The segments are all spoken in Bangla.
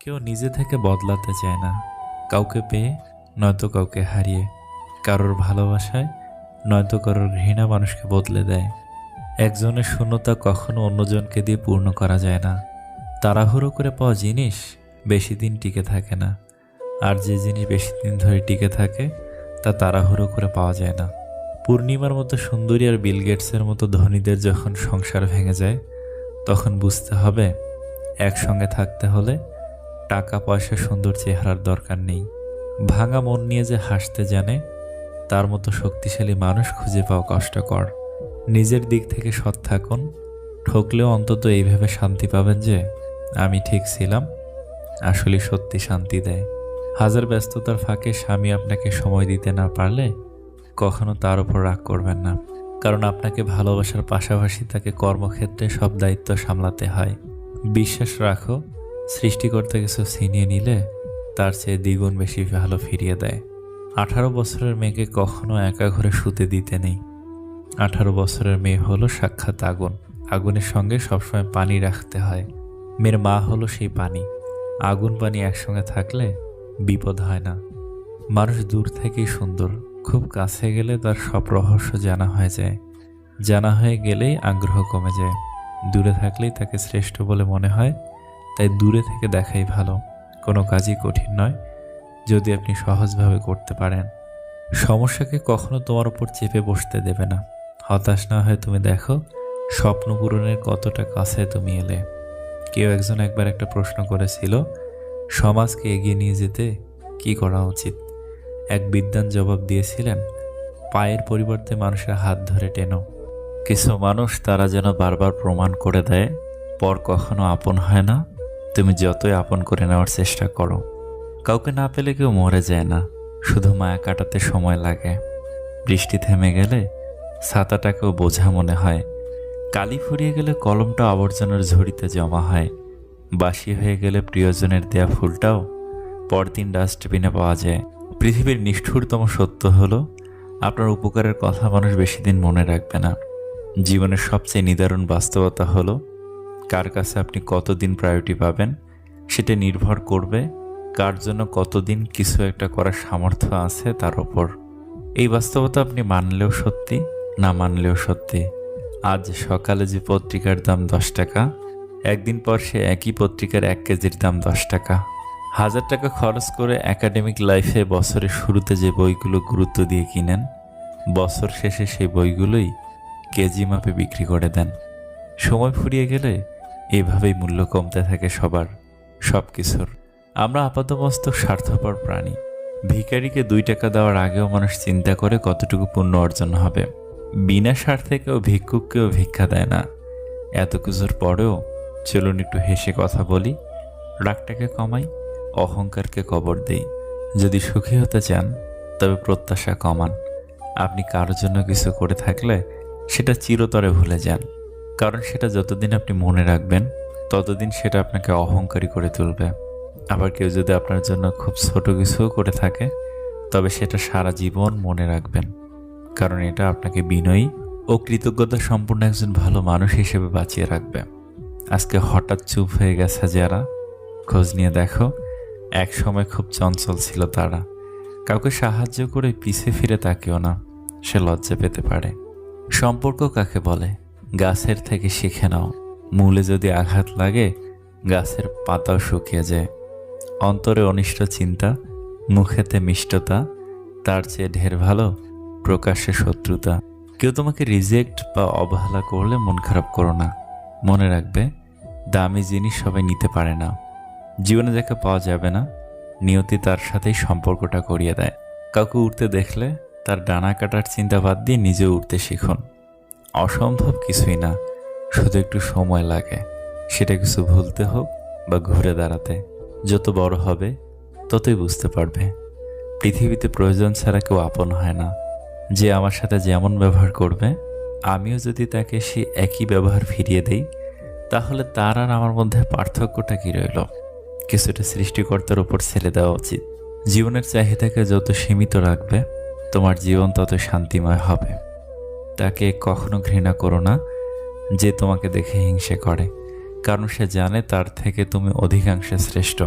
কেউ নিজে থেকে বদলাতে চায় না, কাউকে পেয়ে নয়তো কাউকে হারিয়ে, কারোর ভালোবাসায় নয়তো কারোর ঘৃণা মানুষকে বদলে দেয়। একজনের শূন্যতা কখনো অন্যজনকে দিয়ে পূর্ণ করা যায় না। তাড়াহুড়ো করে পাওয়া জিনিস বেশি দিন টিকে থাকে না, আর যে জিনিস বেশি দিন ধরে টিকে থাকে তা তাড়াহুড়ো করে পাওয়া যায় না। পূর্ণিমার মতো সুন্দরী আর বিল গেটসের মতো ধনীদের যখন সংসার ভেঙে যায়, তখন বুঝতে হবে একসঙ্গে থাকতে হলে টাকা পয়সা সুন্দর চেহারার দরকার নেই। ভাঙা মন নিয়ে যে হাসতে জানে, তার মতো শক্তিশালী মানুষ খুঁজে পাওয়া কষ্টকর। নিজের দিক থেকে সৎ থাকুন, ঠকলেও অন্তত এইভাবে শান্তি পাবেন যে আমি ঠিক ছিলাম। আসলে সত্যি শান্তি দেয়। হাজার ব্যস্ততার ফাঁকে স্বামী আপনাকে সময় দিতে না পারলে কখনো তার উপর রাগ করবেন না, কারণ আপনাকে ভালোবাসার পাশাপাশি তাকে কর্মক্ষেত্রে সব দায়িত্ব সামলাতে হয়। বিশ্বাস রাখো, সৃষ্টিকর্তা কিছু ছিনিয়ে নিলে তার চেয়ে দ্বিগুণ বেশি ভালো ফিরিয়ে দেয়। 18 বছরের মেয়েকে কখনো একা ঘরে শুতে দিতে নেই। 18 বছরের মেয়ে হলো সাক্ষাৎ আগুন। আগুনের সঙ্গে সবসময় পানি রাখতে হয়। মেয়ের মা হলো সেই পানি। আগুন পানি একসঙ্গে থাকলে বিপদ হয় না। মানুষ দূর থেকেই সুন্দর, খুব কাছে গেলে তার সব রহস্য জানা হয়ে যায়। জানা হয়ে গেলেই আগ্রহ কমে যায়। দূরে থাকলেই তাকে শ্রেষ্ঠ বলে মনে হয়। তাই দূরে থেকে দেখাই ভালো। কোনো কাজই কঠিন নয় যদি আপনি সহজভাবে করতে পারেন। সমস্যাকে কখনো তোমার উপর চেপে বসতে দেবে না। হতাশ না হয়ে তুমি দেখো স্বপ্ন পূরণের কতটা কাছে তুমি এলে। কেউ একজন একবার একটা প্রশ্ন করেছিল, সমাজকে এগিয়ে নিয়ে যেতে কি করা উচিত? এক বিদ্বান জবাব দিয়েছিলেন, পায়ের পরিবর্তে মানুষের হাত ধরে টেনো। কিছু মানুষ তারা যেন বারবার প্রমাণ করে দেয় পর কখনো আপন হয় না। তুমি যতই আপন করে নেওয়ার চেষ্টা করো, কাউকে না পেলে কেউ মরে যায় না, শুধু মায়া কাটাতে সময় লাগে। বৃষ্টি থেমে গেলে ছাতাটাকেও বোঝা মনে হয়। কালি ফুরিয়ে গেলে কলমটা আবর্জনার ঝুড়িতে জমা হয়। বাসি হয়ে গেলে প্রিয়জনের দেয়া ফুলটাও পরদিন ডাস্টবিনে পাওয়া যায়। পৃথিবীর নিষ্ঠুরতম সত্য হলো, আপনার উপকারের কথা মানুষ বেশি দিন মনে রাখবে না। জীবনের সবচেয়ে নিদারুণ বাস্তবতা হলো, কার কাছে আপনি কতদিন প্রায়োরিটি পাবেন সেটা নির্ভর করবে কার জন্য কতদিন কিছু একটা করার সামর্থ্য আছে তার ওপর। এই বাস্তবতা আপনি মানলেও সত্যি, না মানলেও সত্যি। আজ সকালে যে পত্রিকার দাম 10 টাকা, একদিন পর সে একই পত্রিকার 1 কেজির দাম 10 টাকা। 1000 টাকা খরচ করে একাডেমিক লাইফে বছরের শুরুতে যে বইগুলো গুরুত্ব দিয়ে কিনেন, বছর শেষে সেই বইগুলোই কেজি মাপে বিক্রি করে দেন। সময় ফুরিয়ে গেলে এভাবেই মূল্য কমতে থাকে সবার, সব কিছুর। আমরা আপাতমস্তক স্বার্থপর প্রাণী। ভিখারিকে 2 টাকা দেওয়ার আগেও মানুষ চিন্তা করে কতটুকু পুণ্য অর্জন হবে। বিনা স্বার্থে কেউ ভিক্ষুককেও ভিক্ষা দেয় না। এত কিছুর পরেও চলুন একটু হেসে কথা বলি, রাগটাকে কমাই, অহংকারকে কবর দেই। যদি সুখী হতে চান তবে প্রত্যাশা কমান। আপনি কারোর জন্য কিছু করে থাকলে সেটা চিরতরে ভুলে যান, কারণ সেটা যতদিন আপনি মনে রাখবেন ততদিন সেটা আপনাকে অহংকারী করে তুলবে। আবার কেউ যদি আপনার জন্য খুব ছোট কিছুও করে থাকে, তবে সেটা সারা জীবন মনে রাখবেন, কারণ এটা আপনাকে বিনয়ী ও কৃতজ্ঞতা সম্পূর্ণ একজন ভালো মানুষ হিসেবে বাঁচিয়ে রাখবে। আজকে হঠাৎ চুপ হয়ে গেছে যারা, খোঁজ নিয়ে দেখো এক সময় খুব চঞ্চল ছিল তারা। কাউকে সাহায্য করে পিছে ফিরে তাকিও না, সে লজ্জা পেতে পারে। সম্পর্ক কাকে বলে গাছের থেকে শিখে নাও। মূলে যদি আঘাত লাগে গাছের পাতাও শুকিয়ে যায়। অন্তরে অনিষ্ট চিন্তা, মুখেতে মিষ্টতা, তার চেয়ে ঢের ভালো প্রকাশ্যে শত্রুতা। কেউ তোমাকে রিজেক্ট বা অবহেলা করলে মন খারাপ করো না। মনে রাখবে, দামি জিনিস সবাই নিতে পারে না। জীবনে যাকে পাওয়া যাবে না, নিয়তি তার সাথেই সম্পর্কটা করিয়ে দেয়। কাউকে উঠতে দেখলে তার ডানা কাটার চিন্তা বাদ দিয়ে নিজে উঠতে শিখুন। অসম্ভব কিছুই না, শুধু একটু সময় লাগে। সেটা কিছু ভুলতে হোক বা ঘুরে দাঁড়াতে। যত বড় হবে ততই বুঝতে পারবে পৃথিবীতে প্রয়োজন ছাড়া কেউ আপন হয় না। যে আমার সাথে যেমন ব্যবহার করবে, আমিও যদি তাকে সে একই ব্যবহার ফিরিয়ে দেই, তাহলে তার আর আমার মধ্যে পার্থক্যটা কি রইল? কিছুটা সৃষ্টিকর্তার উপর ছেড়ে দেওয়া উচিত। জীবনের চাহিদাকে যত সীমিত রাখবে, তোমার জীবন তত শান্তিময় হবে। তাকে কখনো ঘৃণা করো না যে তোমাকে দেখে হিংসে করে, কারণ সে জানে তার থেকে তুমি অধিকাংশে শ্রেষ্ঠ।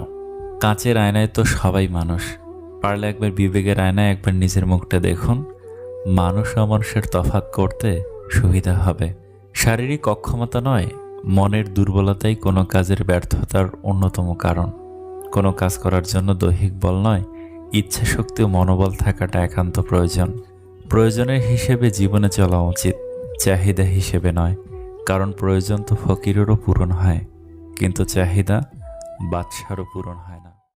কাঁচের আয়নায় তো সবাই মানুষ। পারলে একবার বিবেকের আয়নায় একবার নিজের মুখটা দেখুন। মানুষ ও মানুষের তফাৎ করতে সুবিধা হবে। শারীরিক অক্ষমতা নয়, মনের দুর্বলতাই কোনো কাজের ব্যর্থতার অন্যতম কারণ। কোনো কাজ করার জন্য দৈহিক বল নয়, ইচ্ছা শক্তি ও মনোবল থাকাটা একান্ত প্রয়োজন। প্রয়োজনের হিসেবে জীবনে চলা উচিত, চাহিদা হিসেবে নয়। কারণ প্রয়োজন তো ফকিরেরও পূরণ হয়, কিন্তু চাহিদা বাদশারও পূরণ হয় না।